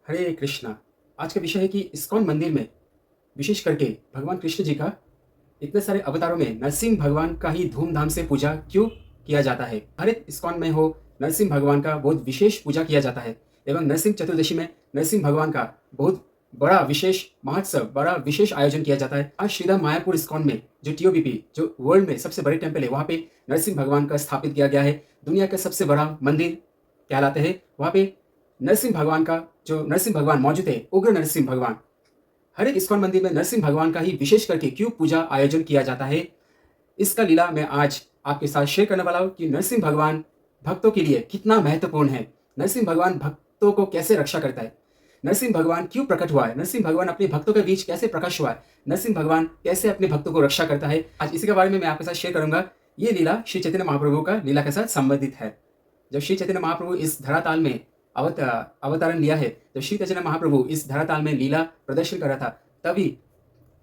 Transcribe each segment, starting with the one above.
हरे कृष्णा। आज का विषय है कि इस्कॉन मंदिर में विशेष करके भगवान कृष्ण जी का इतने सारे अवतारों में नरसिंह भगवान का ही धूमधाम से पूजा क्यों किया जाता है। हर एक इस्कॉन में हो नरसिंह भगवान का बहुत विशेष पूजा किया जाता है एवं नरसिंह चतुर्दशी में नरसिंह भगवान का बहुत बड़ा विशेष महोत्सव, बड़ा विशेष आयोजन किया जाता है। आज श्रीधाम मायापुर इस्कॉन में जो टीओबीपी, जो वर्ल्ड में सबसे बड़े टेम्पल है, वहाँ पे नरसिंह भगवान का स्थापित किया गया है। दुनिया का सबसे बड़ा मंदिर कहलाते हैं। वहाँ पे नरसिंह भगवान का, जो नरसिंह भगवान मौजूद है, उग्र नरसिंह भगवान, हर एक इस्कॉन मंदिर में नरसिंह भगवान का ही विशेष करके क्यों पूजा आयोजन किया जाता है, इसका लीला मैं आज आपके साथ शेयर करने वाला हूँ कि नरसिंह भगवान भक्तों के लिए कितना महत्वपूर्ण है। नरसिंह भगवान भक्तों को कैसे रक्षा करता है, नरसिंह भगवान क्यों प्रकट हुआ है, नरसिंह भगवान अपने भक्तों के बीच कैसे प्रकाश हुआ है, नरसिंह भगवान कैसे अपने भक्तों को रक्षा करता है, आज इसी के बारे में मैं आपके साथ शेयर करूंगा। ये लीला श्री चैतन्य महाप्रभु का लीला के साथ संबंधित है। जब श्री चैतन्य महाप्रभु इस धराताल में अवतरण लिया है, जब श्री चैतन्य महाप्रभु इस धराताल में लीला प्रदर्शन कर रहा था, तभी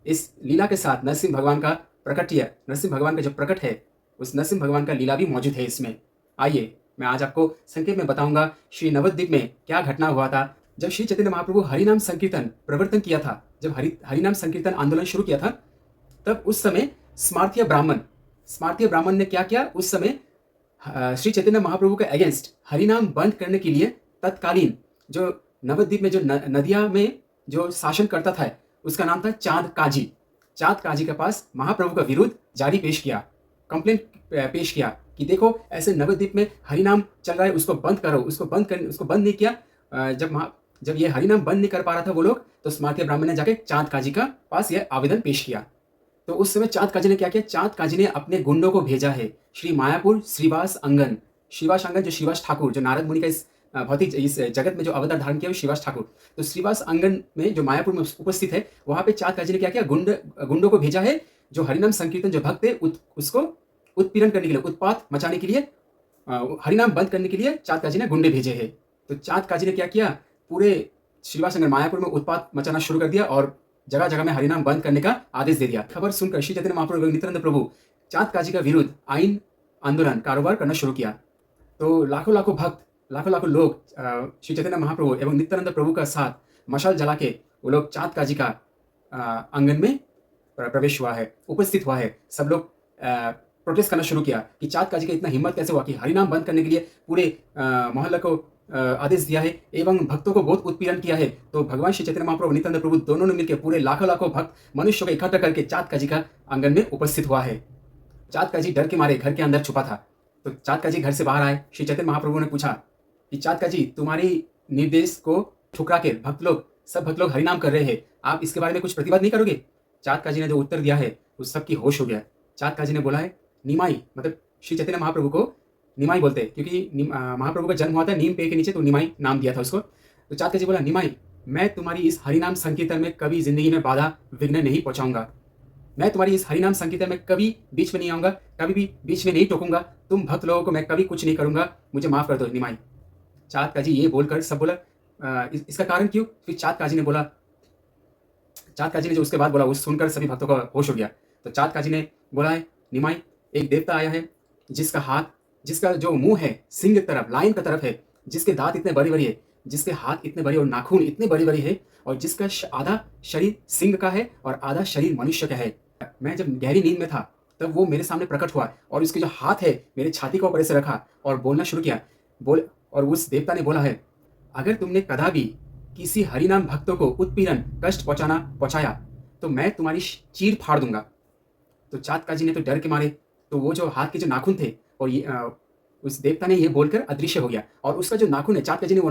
इस लीला के साथ नरसिंह भगवान का प्रकट्य, नरसिंह भगवान का जो प्रकट है, उस नरसिंह भगवान का लीला भी मौजूद है इसमें। आइए मैं आज आपको संक्षेप में बताऊंगा श्री नवद्वीप में क्या घटना हुआ था। जब श्री चैतन्य महाप्रभु हरिनाम संकीर्तन प्रवर्तन किया था, जब हरिनाम संकीर्तन आंदोलन शुरू किया था, तब उस समय स्मार्थीय ब्राह्मण ने क्या किया, उस समय श्री चैतन्य महाप्रभु के अगेंस्ट हरिनाम बंद करने के लिए तत्कालीन जो नवद्वीप में जो नदिया में जो शासन करता था, उसका नाम था चांद काजी के पास महाप्रभु का विरुद्ध जारी पेश किया, कंप्लेंट पेश किया कि देखो ऐसे नवद्वीप में हरिनाम चल रहा है, उसको बंद करो। उसको बंद नहीं किया। जब ये हरिनाम बंद नहीं कर पा रहा था वो लोग, तो स्मार्तीय ब्राह्मण ने जाके चांद काजी का पास यह आवेदन पेश किया। तो उस समय चांद काजी ने क्या किया, चांद काजी ने अपने गुंडों को भेजा है श्री मायापुर श्रीवास अंगन, जो श्रीवास ठाकुर, जो नारद मुनि का इस भौतिक इस जगत में जो अवतार धारण किया, श्रीवास ठाकुर, तो श्रीवास अंगन में जो मायापुर में उपस्थित है, वहां पे चांद काजी ने क्या किया, गुंडों को भेजा है, जो हरिनाम संकीर्तन जो भक्त है उसको उत्पीड़न करने के लिए, उत्पात मचाने के लिए, हरिनाम बंद करने के लिए चांद काजी ने गुंडे भेजे हैं। तो चांद काजी ने क्या किया, पूरे श्रीवास अंगन मायापुर में उत्पात मचाना शुरू कर दिया और जगह जगह में हरिनाम बंद करने का आदेश दे दिया। खबर सुनकर श्री चैतन्य महाप्रभु एवं नित्यानंद प्रभु चांद काजी का विरुद्ध आईन आंदोलन कारोबार करना शुरू किया। तो लाखों लाखों भक्त, लाखों लाखों लोग श्री चैतन्य महाप्रभु एवं नित्यानंद प्रभु का साथ मशाल जला के वो लोग चांद काजी का आंगन में प्रवेश हुआ है, उपस्थित हुआ है। सब लोग प्रोटेस्ट करना शुरू किया कि चांद काजी का इतना हिम्मत कैसे हुआ कि हरिनाम बंद करने के लिए पूरे मोहल्ले को आदेश दिया है एवं भक्तों को बहुत उत्पीड़न किया है। तो भगवान श्री चैतन्य महाप्रभु नित्यानंद प्रभु दोनों ने मिलकर पूरे लाखों लाखों भक्त मनुष्यों को इकट्ठा करके चांद काजी का आंगन में उपस्थित हुआ है। चांद काजी डर के मारे घर के अंदर छुपा था। तो चांद काजी घर से बाहर आए, श्री चैतन्य महाप्रभु ने पूछा कि चांद काजी, तुम्हारी निर्देश को ठुकरा के सब भक्त लोग हरिनाम कर रहे हैं, आप इसके बारे में कुछ प्रतिवाद नहीं करोगे? चांद काजी ने जो उत्तर दिया है उस सबकी होश हो गया। चांद काजी ने बोला है निमाई, मतलब श्री चैतन्य महाप्रभु को निमाई बोलते हैं क्योंकि महाप्रभु का जन्म हुआ था नीम पेड़ के नीचे, तो निमाई नाम दिया था उसको। तो चांद काजी बोला, निमाई, मैं तुम्हारी इस हरिनाम संकीर्तन में कभी जिंदगी में बाधा विघ्न नहीं पहुंचाऊंगा। मैं तुम्हारी इस हरिनाम संकीर्तन में कभी बीच में नहीं आऊंगा, कभी भी बीच में नहीं टोकूंगा। तुम भक्त लोगों को मैं कभी कुछ नहीं करूंगा, मुझे माफ कर दो निमाई। चांद काजी ये बोलकर सब बोला इसका कारण क्यों? फिर चांद काजी ने जो उसके बाद बोला, उस सुनकर सभी भक्तों का होश हो गया। तो चांद काजी ने बोला है, निमाई, एक देवता आया है जिसका जो मुंह है सिंह की तरफ, लायन की तरफ है, जिसके दांत इतने बड़े बड़े है, जिसके हाथ इतने बड़े और नाखून इतने बड़े बड़े है, और जिसका आधा शरीर सिंह का है और आधा शरीर मनुष्य का है। मैं जब गहरी नींद में था तब वो मेरे सामने प्रकट हुआ और उसके जो हाथ है मेरे छाती के ऊपर ऐसे रखा और बोलना शुरू किया। और उस देवता ने बोला है, अगर तुमने कदापि किसी हरिनाम भक्तों को उत्पीड़न कष्ट पहुंचाया तो मैं तुम्हारी चीर फाड़ दूंगा। तो चांद काजी ने तो डर के मारे, तो वो जो हाथ के जो नाखून थे, और ये उस देवता ने ये बोलकर अदृश्य हो गया। और उसका जो नाखून है, चांद काजी ने वो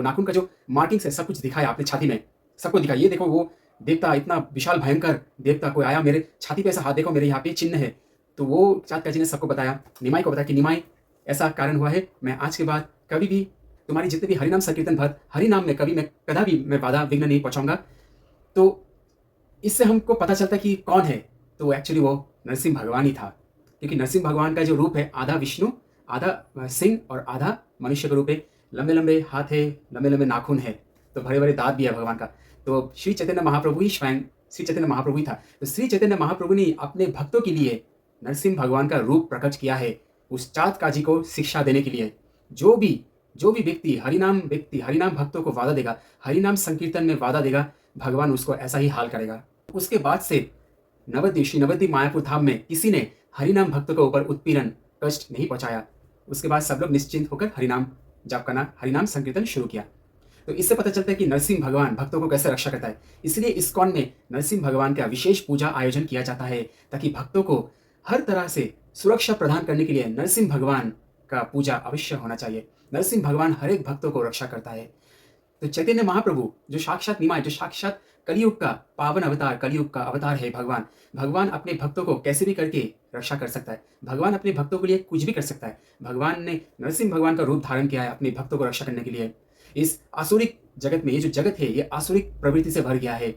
नाखून का जो मार्किंग्स है सब कुछ दिखाया अपने छाती में, सबको दिखाया। ये देखो वो देवता, इतना विशाल भयंकर देवता कोई आया, मेरे छाती पे ऐसा हाथ देखो, मेरे यहाँ पे चिन्ह है। तो वो चांद काजी ने सबको बताया, निमाई को बताया कि निमाई, ऐसा कारण हुआ है, मैं आज के बाद कभी भी तुम्हारी जितने भी हरिनाम संकीर्तन भक्त, हरिनाम में कदापि मैं बाधा विघ्न नहीं पहुंचाऊंगा। तो इससे हमको पता चलता कि कौन है, तो एक्चुअली वो नरसिंह भगवान ही था, क्योंकि नरसिंह भगवान का जो रूप है, आधा विष्णु, आधा सिंह और आधा मनुष्य का रूप है। लंबे लंबे हाथ है, लंबे लंबे नाखून है, तो बड़े बड़े दांत भी है भगवान का। तो श्री चैतन्य महाप्रभु ही स्वयं श्री चैतन्य महाप्रभु ही था। तो श्री चैतन्य महाप्रभु ने अपने भक्तों के लिए नरसिंह भगवान का रूप प्रकट किया है, उस चांद काजी को शिक्षा देने के लिए। जो भी जो भी व्यक्ति हरिनाम भक्तों को वादा देगा, हरिनाम संकीर्तन में वादा देगा, भगवान उसको ऐसा ही हाल करेगा। उसके बाद से श्री नवद्वीप मायापुर धाम में किसी ने हरिनाम भक्तों के ऊपर उत्पीड़न कष्ट नहीं पहुंचाया। उसके बाद सब लोग निश्चिंत होकर हरिनाम जाप करना, हरिनाम संकीर्तन शुरू किया। तो इससे पता चलता है कि नरसिंह भगवान भक्तों को कैसे रक्षा करता है। इसलिए इस्कॉन में नरसिंह भगवान का विशेष पूजा आयोजन किया जाता है, ताकि भक्तों को हर तरह से सुरक्षा प्रदान करने के लिए नरसिंह भगवान का पूजा अवश्य होना चाहिए। नरसिंह भगवान हर एक भक्तों को रक्षा करता है। तो चैतन्य महाप्रभु जो साक्षात निमाय, जो साक्षात कलयुग का पावन अवतार, कलयुग का अवतार है भगवान अपने भक्तों को कैसे भी करके रक्षा कर सकता है। भगवान अपने भक्तों के लिए कुछ भी कर सकता है। भगवान ने नरसिंह भगवान का रूप धारण किया है अपने भक्तों को रक्षा करने के लिए। इस आसुरिक जगत में, ये जो जगत है ये आसुरिक प्रवृत्ति से भर गया है।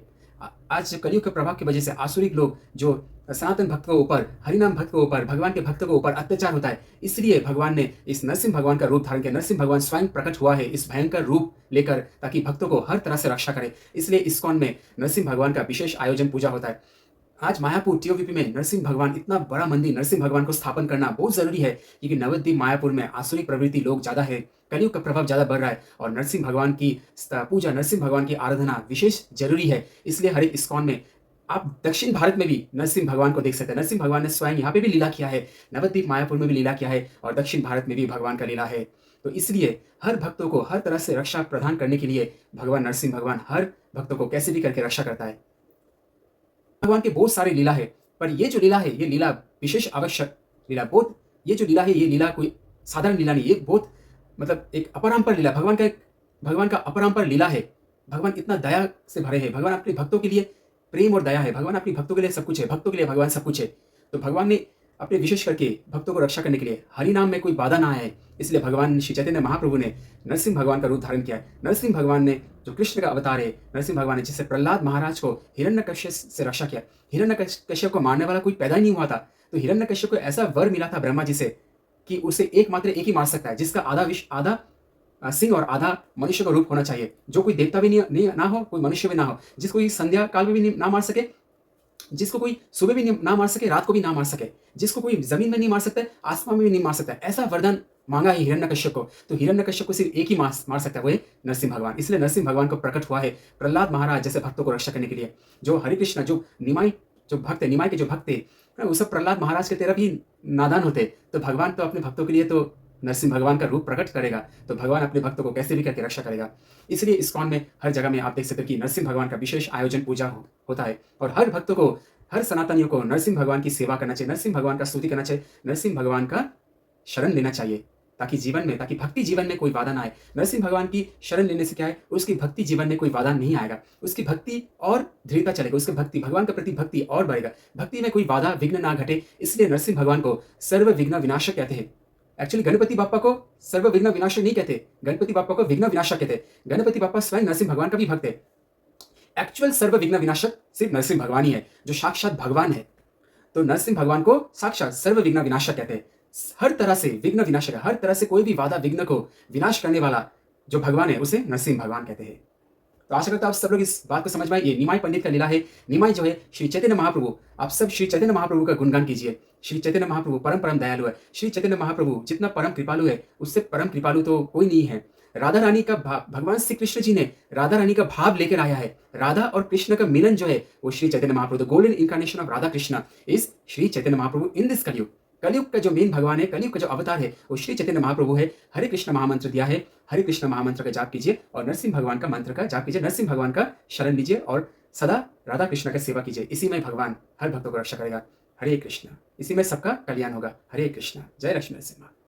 आज कलयुग के प्रभाव की वजह से आसुरिक लोग, जो सनातन भक्त के ऊपर, हरिनाम भक्त के ऊपर, भगवान के भक्तों के ऊपर अत्याचार होता है, इसलिए भगवान ने इस नरसिंह भगवान का रूप धारण किया। नरसिंह भगवान स्वयं प्रकट हुआ है इस भयंकर रूप लेकर, ताकि भक्तों को हर तरह से रक्षा करे। इसलिए इस्कॉन में नरसिंह भगवान का विशेष आयोजन पूजा होता है। आज मायापुर टीओवीपी में नरसिंह भगवान, इतना बड़ा मंदिर नरसिंह भगवान को स्थापन करना बहुत जरूरी है, क्योंकि नवद्वीप मायापुर में आसुरिक प्रवृत्ति लोग ज्यादा है, कलयुग का प्रभाव ज्यादा बढ़ रहा है, और नरसिंह भगवान की पूजा, नरसिंह भगवान की आराधना विशेष जरूरी है। इसलिए हर एक इस्कॉन में आप दक्षिण भारत में भी नरसिंह भगवान को देख सकते हैं। नरसिंह भगवान ने स्वयं यहाँ पे भी लीला किया है, नवद्वीप मायापुर में भी लीला किया है, और दक्षिण भारत में भी भगवान का लीला है। तो इसलिए हर भक्तों को हर तरह से रक्षा प्रदान करने के लिए भगवान नरसिंह भगवान हर भक्तों को कैसे भी करके रक्षा करता है। भगवान के बहुत सारे लीला है, पर ये जो लीला है ये लीला विशेष आवश्यक लीला, बहुत, ये जो लीला है ये लीला कोई साधारण लीला नहीं, ये बहुत मतलब एक अपरंपार लीला, भगवान का अपरंपार लीला है। भगवान इतना दया से भरे हैं, भगवान अपने भक्तों के लिए प्रेम और दया है, भगवान अपने भक्तों के लिए सब कुछ है, भक्तों के लिए भगवान सब कुछ है। तो भगवान ने अपने विशेष करके भक्तों को रक्षा करने के लिए हरि नाम में कोई बाधा ना आए, इसलिए भगवान श्री चैतन्य महाप्रभु ने नरसिंह भगवान का रूप धारण किया है। नरसिंह भगवान ने जो कृष्ण का अवतार है, नरसिंह भगवान ने जिससे प्रहलाद महाराज को हिरण्यकश्यप से रक्षा किया। हिरण्यकश्यप को मारने वाला कोई पैदा ही नहीं हुआ था, तो हिरण्यकश्यप को ऐसा वर मिला था ब्रह्मा जी से कि उसे एकमात्र एक ही मार सकता है, जिसका आधा सिंह और आधा मनुष्य का रूप होना चाहिए, जो कोई देवता भी नहीं ना हो, कोई मनुष्य भी ना हो, जिसको कोई संध्या काल में भी ना मार सके, जिसको कोई सुबह भी ना मार सके, रात को भी ना मार सके, जिसको कोई जमीन में नहीं मार सकता है, आसमान में भी नहीं मार सकता है, ऐसा वरदान मांगा है हिरण्यकश्यप को। तो हिरण्यकश्यप को सिर्फ एक ही मार सकता है, वो है नरसिंह भगवान। इसलिए नरसिंह भगवान को प्रकट हुआ है प्रहलाद महाराज जैसे भक्तों को रक्षा करने के लिए। जो हरे कृष्ण, जो निमाई के जो भक्त थे, वो सब प्रहलाद महाराज के तरफ ही नादान होते, तो भगवान तो अपने भक्तों के लिए तो नरसिंह भगवान का रूप प्रकट करेगा, तो भगवान अपने भक्तों को कैसे भी करके रक्षा करेगा। इसलिए इस्कॉन में हर जगह में आप देख सकते हो कि नरसिंह भगवान का विशेष आयोजन पूजा होता है, और हर भक्तों को, हर सनातनियों को नरसिंह भगवान की सेवा करना चाहिए, नरसिंह भगवान का स्तुति करना चाहिए, नरसिंह भगवान का शरण लेना चाहिए, ताकि भक्ति जीवन में कोई बाधा ना आए। नरसिंह भगवान की शरण लेने से क्या है, उसकी भक्ति जीवन में कोई बाधा नहीं आएगा, उसकी भक्ति और दृढ़ता चलेगा, उसकी भक्ति, भगवान के प्रति भक्ति और बढ़ेगा, भक्ति में कोई बाधा विघ्न ना घटे। इसलिए नरसिंह भगवान को सर्व विघ्न विनाशक कहते हैं। एक्चुअली गणपति बाप्पा को सर्व विघ्न विनाशक नहीं कहते, गणपति बाप्पा को विघ्न विनाशक कहते। गणपति बाप्पा स्वयं नरसिंह भगवान का भी भक्त है। एक्चुअल सर्व विघ्न विनाशक सिर्फ नरसिंह भगवान ही है, जो साक्षात भगवान है। तो नरसिंह भगवान को साक्षात सर्व विघ्न विनाशक कहते हैं। हर तरह से विघ्न विनाशक है, हर तरह से कोई भी बाधा विघ्न को विनाश करने वाला जो भगवान है उसे नरसिंह भगवान कहते हैं। तो आशा करता हूं आप सब लोग इस बात को समझ में आए। ये निमाई पंडित का लीला है। निमाई जो है श्री चैतन्य महाप्रभु, आप सब श्री चैतन्य महाप्रभु का गुणगान कीजिए। श्री चैतन्य महाप्रभु परम दयालु है। श्री चैतन्य महाप्रभु जितना परम कृपालु है, उससे परम कृपालु तो कोई नहीं है। राधा रानी का भगवान श्री कृष्ण जी ने राधा रानी का भाव लेकर आया है। राधा और कृष्ण का मिलन जो है वो Shri Chaitanya Mahaprabhu, golden incarnation of Radha Krishna is Shri Chaitanya Mahaprabhu in this Kalyug. Kalyug का जो मेन भगवान है, कलयुग का जो अवतार है वो श्री चैतन्य महाप्रभु है। हरे कृष्ण महामंत्र दिया है, हरे कृष्ण महामंत्र का जाप कीजिए और नरसिंह भगवान का मंत्र का जाप कीजिए, नरसिंह भगवान का शरण लीजिए और सदा राधा कृष्ण का सेवा कीजिए। इसी में भगवान हर भक्तों को रक्षा करेगा। हरे कृष्ण, इसी में सबका कल्याण होगा। हरे कृष्ण, जय लक्ष्मी नरसिम्हा।